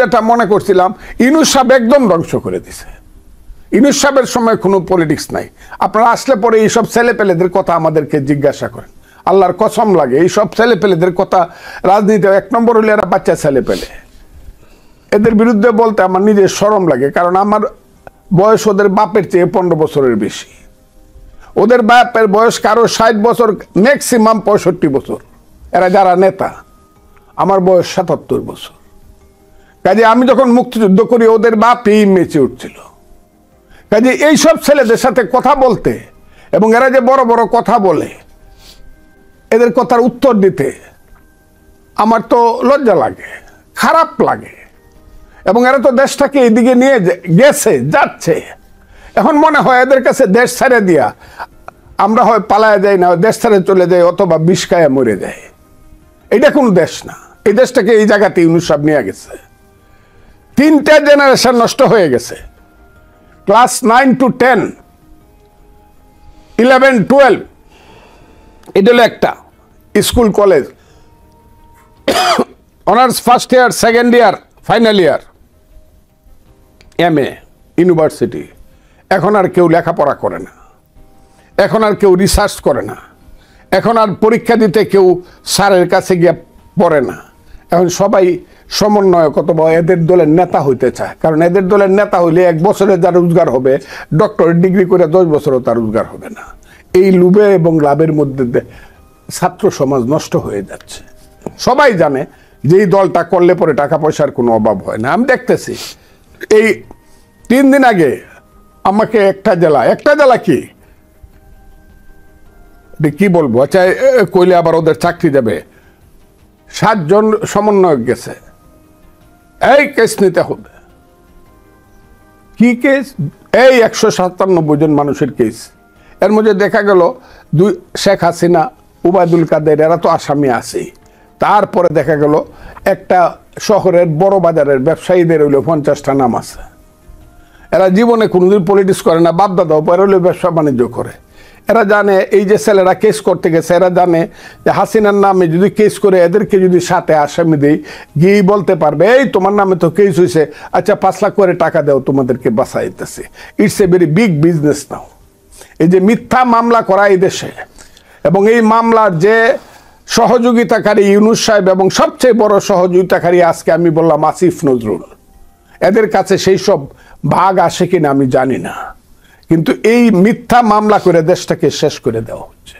যেটা মনে করছিলাম, ইউনূস সাহেব একদম ধ্বংস করে দিছে। ইউনূস সাহেবের সময় কোনো পলিটিক্স নাই। আপনারা আসলে পরে এইসব ছেলেপেলেদের কথা আমাদেরকে জিজ্ঞাসা করেন, আল্লাহর কসম লাগে এইসব ছেলেপেলেদের কথা। রাজনীতি 1 নম্বর হলে এরা বাচ্চা ছেলেপেলে, এদের বিরুদ্ধে বলতে আমার নিজের শরম লাগে। কারণ আমার বয়স ওদের বাপের চেয়ে 15 বছরের বেশি। ওদের বাপের বয়স কারো 60 বছর, ম্যাক্সিমাম 65 বছর। এরা যারা নেতা, আমার বয়স 77 বছর। কাজে আমি যখন মুক্তিযুদ্ধ করি ওদের বাপই মেচে উঠছিল। কাজে এইসব ছেলেদের সাথে কথা বলতে এবং এরা যে বড় বড় কথা বলে, এদের কথার উত্তর দিতে আমার তো লজ্জা লাগে, খারাপ লাগে। এবং এরা তো দেশটাকে এইদিকে নিয়ে গেছে, যাচ্ছে। এখন মনে হয় এদের কাছে দেশ ছেড়ে দিয়া আমরা হয় পালায় যাই, না দেশ ছেড়ে চলে যাই, অথবা বিষ খায়া মরে যায়। এটা কোন দেশ না। এই দেশটাকে এই জায়গাতে ইউনূস সাহেব নিয়ে গেছে। 3টা জেনারেশন নষ্ট হয়ে গেছে। ক্লাস 9 to 10, 11, 12, এটা হলো একটা school college, honours first year, second year, final year, MA, university. এখন আর কেউ লেখাপড়া করে না, এখন আর কেউ রিসার্চ করে না, এখন আর পরীক্ষা দিতে কেউ স্যারের কাছে গিয়ে পড়ে না। এখন সবাই সমন্বয়ক অথবা এদের দলের নেতা হইতে চায়। কারণ এদের দলের নেতা হইলে 1 বছরে যা রোজগার হবে, ডক্টরেট ডিগ্রি করে 10 বছরও তার রোজগার হবে না। এই লোভে এবং লাভের মধ্যে ছাত্র সমাজ নষ্ট হয়ে যাচ্ছে। সবাই জানে যে এই দলটা করলে পরে টাকা পয়সার কোনো অভাব হয় না। আমি দেখতেছি এই 3 দিন আগে আমাকে একটা জেলা কি বলবো, আচ্ছা কইলে আবার ওদের চাকরি যাবে, 7 জন সমন্বয়ক গেছে, এই কেস নিতে হবে। কি কেস? এই 197 জন মানুষের কেস। এর মধ্যে দেখা গেল শেখ হাসিনা, উবায়দুল কাদের, এরা তো আসামি আছে। তারপরে দেখা গেল একটা শহরের বড় বাজারের ব্যবসায়ীদের হইলো 50টা নাম আছে। এরা জীবনে কোনোদিন পলিটিক্স করে না, বাপ দাদাও পরে হইলে ব্যবসা বাণিজ্য করে। এরা জানে এই যে ছেলেরা কেস করতে গেছে, এরা জানে যে হাসিনার নামে যদি কেস করে এদেরকে যদি সাথে আসামি দেই, গিয়েই বলতে পারবে এই তোমার নামে তো কেস হয়েছে, আচ্ছা 5 লাখ করে টাকা দেও, তোমাদেরকে বাঁচাইতেছে। It's a very big business now. এই যে মিথ্যা মামলা করা এই দেশে, এবং এই মামলার যে সহযোগিতাকারী ইউনূস সাহেব, এবং সবচেয়ে বড় সহযোগিতাকারী আজকে আমি বললাম আসিফ নজরুল, এদের কাছে সেই সব ভাগ আসে কিনা আমি জানি না। কিন্তু এই মিথ্যা মামলা করে দেশটাকে শেষ করে দেওয়া হচ্ছে।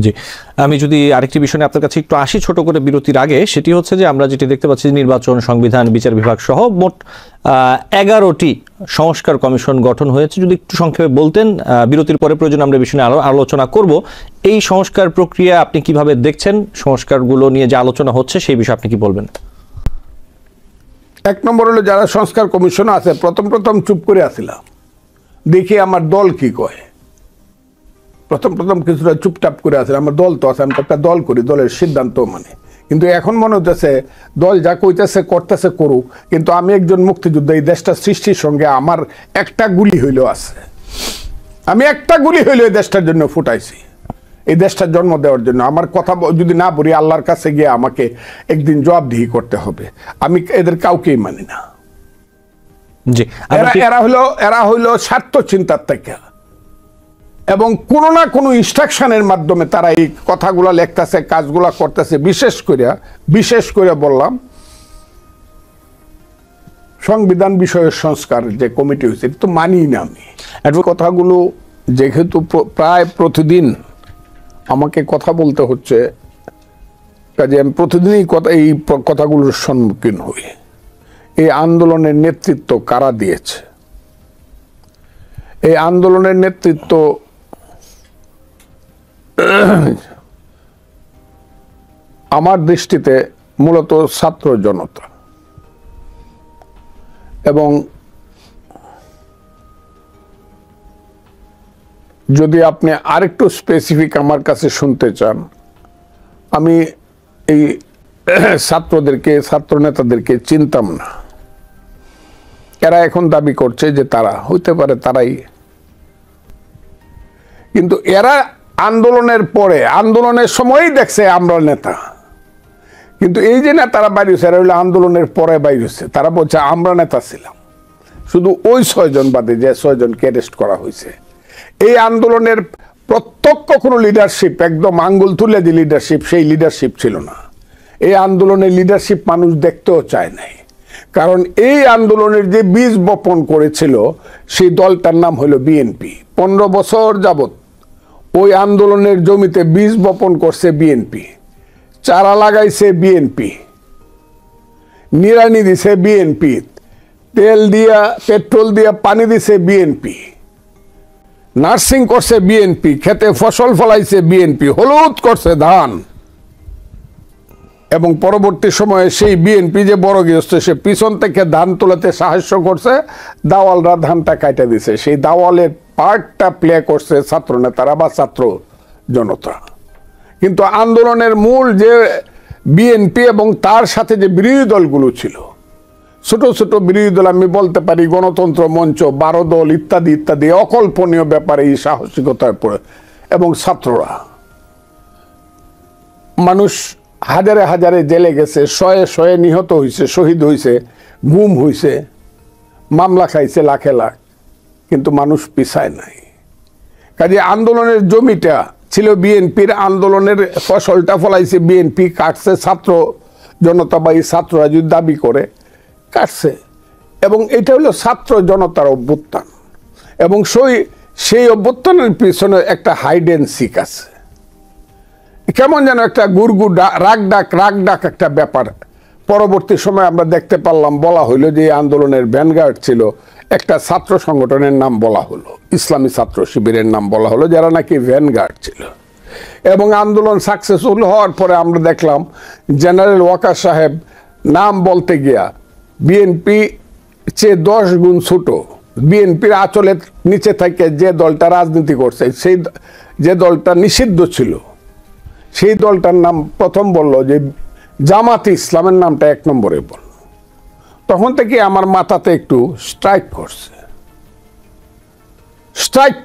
জি, আমি যদি আরেকটি বিষয় আপনার কাছে একটু আসি ছোট করে বিরতির আগে, সেটি হচ্ছে যে আমরা যেটি দেখতে পাচ্ছি নির্বাচন, সংবিধান, বিচার বিভাগ সহ মোট 11টি সংস্কার কমিশন গঠন হয়েছে। যদি একটু সংক্ষেপে বলতেন, বিরতির পরে প্রয়োজন আমরা বিষয় নিয়ে আলোচনা করব। এই সংস্কার প্রক্রিয়া আপনি কিভাবে দেখছেন? সংস্কারগুলো নিয়ে যে আলোচনা হচ্ছে সেই বিষয়ে আপনি কি বলবেন? 1 নম্বর হলো যারা সংস্কার কমিশন আছে, প্রথম চুপ করে আসছিলাম, দেখি আমার দল কি কয়। প্রথম কিছুটা চুপটাপ করে আছে, আমার দল তো আছে, আমি তো একটা দল করি, দলের সিদ্ধান্ত মানে। কিন্তু এখন মনে হচ্ছে দল যা কইতেছে করতেছে করুক, কিন্তু আমি একজন মুক্তিযোদ্ধা, এই দেশটা সৃষ্টির সঙ্গে আমার একটা গুলি হইলেও আছে। আমি একটা গুলি হইলেও এই দেশটার জন্য ফুটাইছি, এই দেশটার জন্ম দেওয়ার জন্য। আমার কথা যদি না বলি, আল্লাহর কাছে গিয়ে আমাকে একদিন জবাবদিহি করতে হবে। আমি এদের কাউকেই মানি না। এরা হইলো স্বার্থ চিন্তার থেকে, এবং কোনো না কোনো ইনস্ট্রাকশনের মাধ্যমে তারা এই কথাগুলো লেখতেছে, কাজগুলা করতেছে। বিশেষ করে বললাম সংবিধান বিষয়ের সংস্কার যে কমিটি হয়েছে, তো মানি না আমি। কথাগুলো যেহেতু প্রায় প্রতিদিন আমাকে কথা বলতে হচ্ছে, কাজে আমি প্রতিদিনই এই কথাগুলোর সম্মুখীন হই। এই আন্দোলনের নেতৃত্ব কারা দিয়েছে? এই আন্দোলনের নেতৃত্ব আমার দৃষ্টিতে মূলত ছাত্র জনতা। এবং যদি আপনি আরেকটু স্পেসিফিক আমার কাছে শুনতে চান, আমি এই ছাত্র নেতাদেরকে চিনতাম না। এরা এখন দাবি করছে যে তারা হইতে পারে তারাই, কিন্তু এরা আন্দোলনের পরে, আন্দোলনের সময়ই দেখছে আমরা নেতা, কিন্তু এই যে নেতারা বাইরে হয়েছে এরা হইলো আন্দোলনের পরে বাইরে হয়েছে, তারা বলছে আমরা নেতা ছিলাম, শুধু ওই 6 জন বাদে যে 6 জনকে অ্যারেস্ট করা হয়েছে। এই আন্দোলনের প্রত্যক্ষ কোনো লিডারশিপ, একদম আঙ্গুল তুলে যে লিডারশিপ, সেই লিডারশিপ ছিল না। এই আন্দোলনের লিডারশিপ মানুষ দেখতেও চায় নাই, কারণ এই আন্দোলনের যে বীজ বপন করেছিল সেই দলটার নাম হলো বিএনপি। 15 বছর যাবত ওই আন্দোলনের জমিতে বীজ বপন করছে বিএনপি, চারা লাগাইছে বিএনপি, নিড়ানি দিছে বিএনপি, তেল দিয়া পেট্রোল দিয়া পানি দিছে বিএনপি, নার্সিং করছে বিএনপি, খেতে ফসল ফলাইছে বিএনপি, হলুদ করছে ধান। এবং পরবর্তী সময়ে সেই বিএনপি যে বড় গৃহস্থ, সে পিছন থেকে ধান তোলাতে সাহায্য করছে, দাওয়ালরা ধানটা কাটে দিছে। সেই দাওয়ালের পার্টটা প্লে করছে ছাত্র নেতারা বা ছাত্র জনতা। কিন্তু আন্দোলনের মূল যে বিএনপি এবং তার সাথে যে বিরোধী দলগুলো ছিল, ছোট ছোট বিরোধী দল, আমি বলতে পারি গণতন্ত্র মঞ্চ, 12 দল ইত্যাদি ইত্যাদি, অকল্পনীয় ব্যাপারে এই সাহসিকতায় পড়ে। এবং ছাত্ররা, মানুষ হাজারে হাজারে জেলে গেছে, শয়ে শয়ে নিহত হয়েছে, শহীদ হয়েছে, গুম হয়েছে, মামলা খাইছে লাখে লাখ, কিন্তু মানুষ পিছায় নাই। কাজে আন্দোলনের জমিটা ছিল বিএনপির, আন্দোলনের ফসলটা ফলাইছে বিএনপি, কাটছে ছাত্র জনতা বা এই ছাত্ররা যদি দাবি করে কাটছে। এবং এটা হলো ছাত্র জনতার অভ্যুত্থান। এবং সেই অভ্যুত্থানের পিছনে একটা হাইড অ্যান্ড সিক আছে, কেমন যেন একটা গুড়গু রাগ ডাক একটা ব্যাপার। পরবর্তী সময় আমরা দেখতে পারলাম, বলা হইলো যে এই আন্দোলনের ভ্যানগার্ড ছিল একটা ছাত্র সংগঠনের নাম বলা হলো, ইসলামী ছাত্র শিবিরের নাম বলা হলো, যারা নাকি ভ্যানগার্ড ছিল। এবং আন্দোলন সাকসেসফুল হওয়ার পরে আমরা দেখলাম জেনারেল ওয়াকার সাহেব নাম বলতে গিয়া বিএনপি চেয়ে 10 গুণ ছোট, বিএনপির আঁচলের নিচে থেকে যে দলটা রাজনীতি করছে, সেই যে দলটা নিষিদ্ধ ছিল, সেই দলটার নাম প্রথম বললো যে জামাতে ইসলামের নামটা 1 নম্বরে বলল। তখন থেকে আমার মাথাতে একটু স্ট্রাইক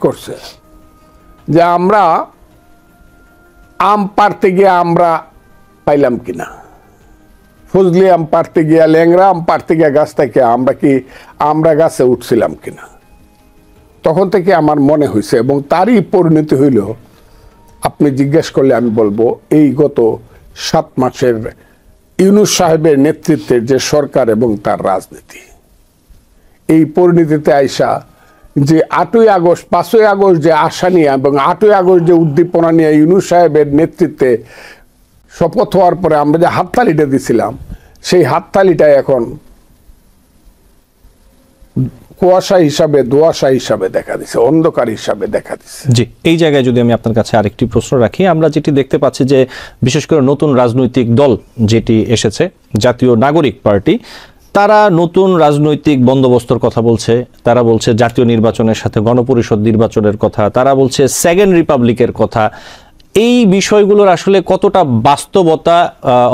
করছে যে আমরা আম পারতে গিয়ে আমরা পাইলাম কিনা, ফজলি আম পারতে গিয়া, ল্যাংরা আম পারতে গিয়া গাছ থেকে আমরা গাছে উঠছিলাম কিনা। তখন থেকে আমার মনে হয়েছে, এবং তারই পরিণতি হইল, আপনি জিজ্ঞেস করলে আমি বলবো, এই গত 7 মাসের ইউনূস সাহেবের নেতৃত্বের যে সরকার এবং তার রাজনীতি, এই পরিণতিতে আইসা যে 8ই আগস্ট 5ই আগস্ট যে আশা নিয়ে এবং 8ই আগস্ট যে উদ্দীপনা নিয়ে ইউনূস সাহেবের নেতৃত্বে শপথ হওয়ার পরে আমরা যে হাততালিটা দিছিলাম, সেই হাততালিটা এখন কুয়াশা হিসাবে, ধোঁয়াশা হিসাবে দেখা দিচ্ছে, অন্ধকার হিসাবে দেখা দিচ্ছে। জি, এই জায়গায় যদি আমি আপনার কাছে আরেকটি প্রশ্ন রাখি, আমরা যেটি দেখতে পাচ্ছি যে বিশেষ করে নতুন রাজনৈতিক দল যেটি এসেছে, জাতীয় নাগরিক পার্টি, তারা নতুন রাজনৈতিক বন্দোবস্তর কথা বলছে, তারা বলছে জাতীয় নির্বাচনের সাথে গণপরিষদ নির্বাচনের কথা, তারা বলছে সেকেন্ড রিপাবলিকের কথা। এই বিষয়গুলোর আসলে কতটা বাস্তবতা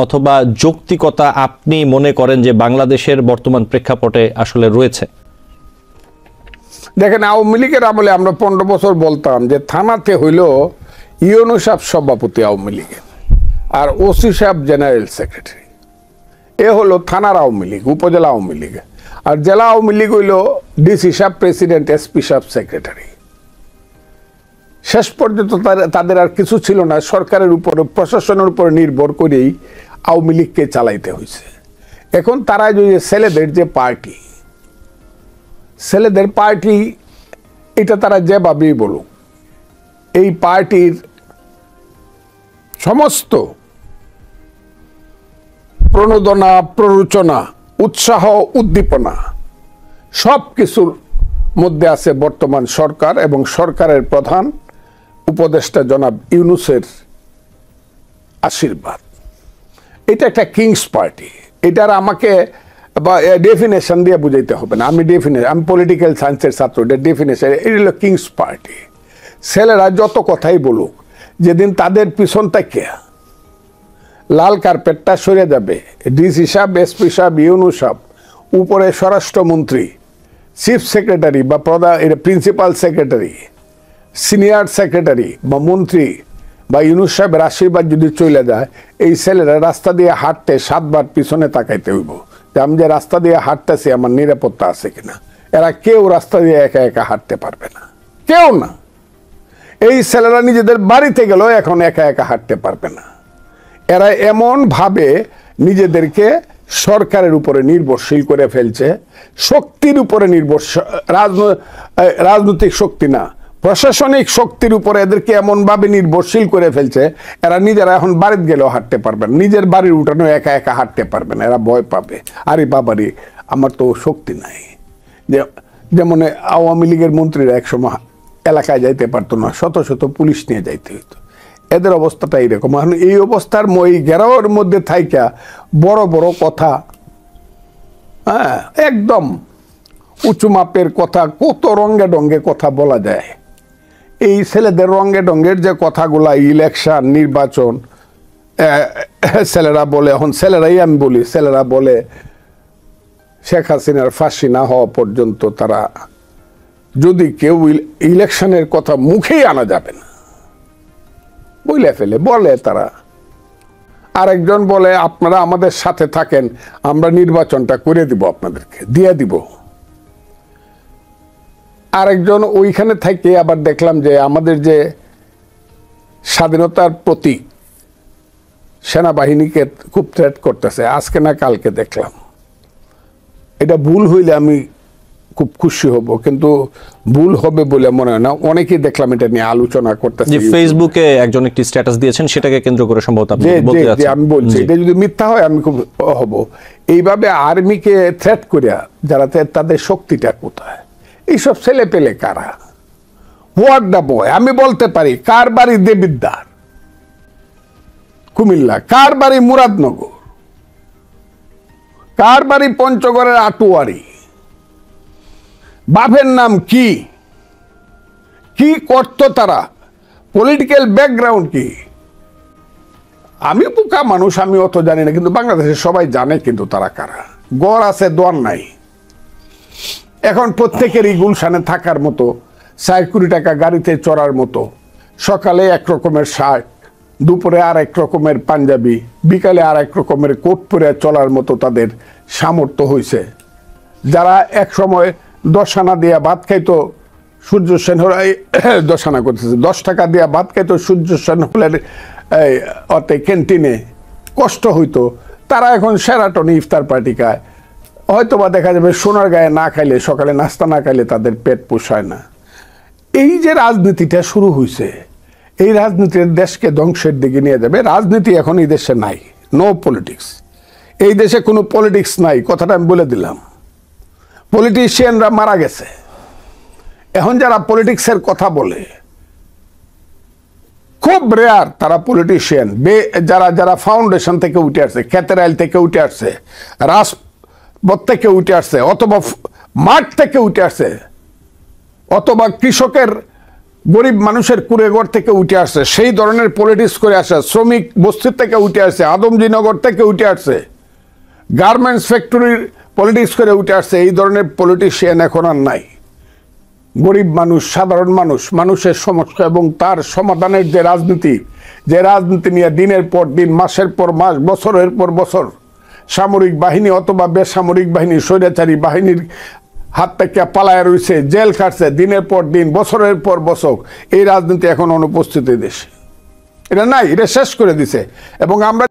অথবা যৌক্তিকতা আপনি মনে করেন যে বাংলাদেশের বর্তমান প্রেক্ষাপটে আসলে রয়েছে? দেখেন, আওয়ামী লীগের আমলে আমরা 15 বছর বলতাম যে থানাতে হইল ইউনূস সাহেব সভাপতি আওয়ামী লীগের, আর ওসি সাহেব জেনারেল সেক্রেটারি। এ হলো থানার আওয়ামী লীগ, উপজেলা আওয়ামী লীগ। আর জেলা আওয়ামী লীগ হইল ডিসি সাহেব প্রেসিডেন্ট, এসপি সাহেব সেক্রেটারি। শেষ পর্যন্ত তাদের আর কিছু ছিল না, সরকারের উপরে, প্রশাসনের উপরে নির্ভর করেই আওয়ামী লীগকে চালাইতে হয়েছে। এখন তারা যে ছেলেদের যে পার্টি, ছেলেদের পার্টি, এটা তারা যেভাবেই বলুক, এই পার্টির সমস্ত প্রণোদনা, প্ররোচনা, উৎসাহ, উদ্দীপনা সব কিছুর মধ্যে আছে বর্তমান সরকার এবং সরকারের প্রধান উপদেষ্টা জনাব ইউনূসের আশীর্বাদ। এটা একটা কিংস পার্টি। এটার আমাকে ডেফিনেশন দিয়ে বুঝাইতে হবে না, আমি পলিটিক্যাল সায়েন্সের ছাত্র, এটা ডেফিনেশন। এটা হলো কিংস পার্টি। ছেলেরা যত কথাই বলুক, যেদিন তাদের পিছন থেকে লাল কার্পেটটা সরে যাবে, ডিসি সাহেব, এসপি সাহেব, ইউনূস সাহেব, উপরে স্বরাষ্ট্রমন্ত্রী, চিফ সেক্রেটারি বা প্রিন্সিপাল সেক্রেটারি, সিনিয়র সেক্রেটারি বা মন্ত্রী বা ইউনূস সাহেবের আশীর্বাদ যদি চলে যায়, এই ছেলেরা রাস্তা দিয়ে হাঁটতে 7 বার পিছনে তাকাইতে হইব যে আমি যে রাস্তা দিয়ে হাঁটতেছি আমার নিরাপত্তা আছে কিনা। এরা কেউ রাস্তা দিয়ে একা একা হাঁটতে পারবে না, কেউ না। এই ছেলেরা নিজেদের বাড়িতে গেলেও এখন একা একা হাঁটতে পারবে না। এরা এমন ভাবে নিজেদেরকে সরকারের উপরে নির্ভরশীল করে ফেলছে, শক্তির উপরে নির্ভরশীল, রাজনৈতিক শক্তি না, প্রশাসনিক শক্তির উপরে এদেরকে এমন ভাবে নির্ভরশীল করে ফেলছে, এরা নিজেরা এখন বাড়িতে গেলেও হাঁটতে পারবে না, নিজের বাড়ির উঠানো একা একা হাঁটতে পারবে না। এরা ভয় পাবে, আরে বাবারি আমার তো শক্তি নাই। যেমন আওয়ামী লীগের মন্ত্রীরা একসময় এলাকায় যাইতে পারতো না, শত শত পুলিশ নিয়ে যাইতে হইতো। এদের অবস্থাটা এইরকম। এখন এই অবস্থার এই ঘেরাওয়ের মধ্যে থাইকা বড় বড় কথা, হ্যাঁ, একদম উঁচু মাপের কথা, কত রঙ্গে ডঙ্গে কথা বলা যায়। এই ছেলেদের রঙ্গে ডঙ্গের যে কথাগুলা, ইলেকশন, নির্বাচন, ছেলেরা বলে, এখন ছেলেরাই আমি বলি, ছেলেরা বলে শেখ হাসিনার ফাঁসি না হওয়া পর্যন্ত তারা, যদি কেউ ইলেকশনের কথা মুখেই আনা যাবে না বলে ফেলে, বলে তারা। আরেকজন বলে আপনারা আমাদের সাথে থাকেন, আমরা নির্বাচনটা করে দিব, আপনাদেরকে দিয়ে দিব। আরেকজন ওইখানে থেকে আবার দেখলাম যে আমাদের যে স্বাধীনতার প্রতীক সেনাবাহিনীকে খুব থ্রেট করতেছে, আজকে না কালকে দেখলাম। এটা ভুল হইলে আমি খুব খুশি হব, কিন্তু ভুল হবে বলে মনে হয় না। অনেকেই দেখলাম এটা নিয়ে আলোচনা করতেছে। যে ফেসবুকে একজন একটি স্ট্যাটাস দিয়েছেন, সেটাকে কেন্দ্র করে সম্ভবত আপনি বলতে যাচ্ছেন। আমি বলছি এটা যদি মিথ্যা হয় আমি খুব হব। এইভাবে আর্মিকে থ্রেট করিয়া যারা, তাদের শক্তিটা কোথায়? এইসব ছেলে পেলে কারা? What the boy? আমি বলতে পারি কার বাড়ি দেবিদ্বার কুমিল্লা, কার বাড়ি মুরাদনগর, কার বাড়ি পঞ্চগড়ের আটুয়ারি, বাপের নাম কি, কি করতো তারা, পলিটিক্যাল ব্যাকগ্রাউন্ড কি। আমি বোকা মানুষ, আমি অত জানি না, কিন্তু বাংলাদেশের সবাই জানে কিন্তু তারা কারা। গড় আছে, দোয়ার নাই। এখন প্রত্যেকেরই গুলশানে থাকার মতো, 4 কোটি টাকা গাড়িতে চড়ার মতো, সকালে এক রকমের শার্ট, দুপুরে আর এক রকমের পাঞ্জাবি, বিকালে আর এক রকমের কোট পরে চলার মতো তাদের সামর্থ্য হয়েছে। যারা এক সময় 10 আনা দিয়া ভাত খাইতো, সূর্য সেন হলের 10 আনা করতেছে, 10 টাকা দিয়া ভাত খাইতো সূর্য সেন হলের অতে ক্যান্টিনে, কষ্ট হইতো, তারা এখন সেরাটনে ইফতার পার্টি খায়। হয়তো বা দেখা যাবে সোনার গায়ে না খাইলে, সকালে নাস্তা না খাইলে তাদের পেট পোষায় না। এই যে রাজনীতিটা শুরু হয়েছে, এই রাজনীতির দেশকে ধ্বংসের দিকে নিয়ে যাবে। রাজনীতি এখন এই দেশে নাই, নো পলিটিক্স। এই দেশে কোনো পলিটিক্স নাই, কথাটা আমি বলে দিলাম। পলিটিশিয়ানরা মারা গেছে। এখন যারা পলিটিক্সের কথা বলে খুব রেয়ার, তারা পলিটিশিয়ান। যারা যারা ফাউন্ডেশন থেকে উঠে আসছে, খেতের থেকে উঠে আসছে, রাজপথ থেকে উঠে আসছে, অথবা মাঠ থেকে উঠে আসছে, অথবা কৃষকের গরিব মানুষের কুড়েঘর থেকে উঠে আসছে, সেই ধরনের পলিটিক্স করে আসে, শ্রমিক বস্তির থেকে উঠে আসছে, আদমজীনগর থেকে উঠে আসছে, গার্মেন্টস ফ্যাক্টরির পলিটিক্স করে উঠে আসছে। এই ধরনের পলিটিশিয়ান এখন আর নাই। গরিব মানুষ, সাধারণ মানুষ, মানুষের সমস্যা এবং তার সমাধানের যে রাজনীতি নিয়ে দিনের পর দিন, মাসের পর মাস, বছরের পর বছর সামরিক বাহিনী অথবা বেসামরিক বাহিনী, স্বৈরাচারী বাহিনীর হাত থেকে পালায় রয়েছে, জেল খাটছে দিনের পর দিন, বছরের পর বছর। এই রাজনীতি এখন অনুপস্থিত এই দেশে, এটা নাই, এটা শেষ করে দিছে। এবং আমরা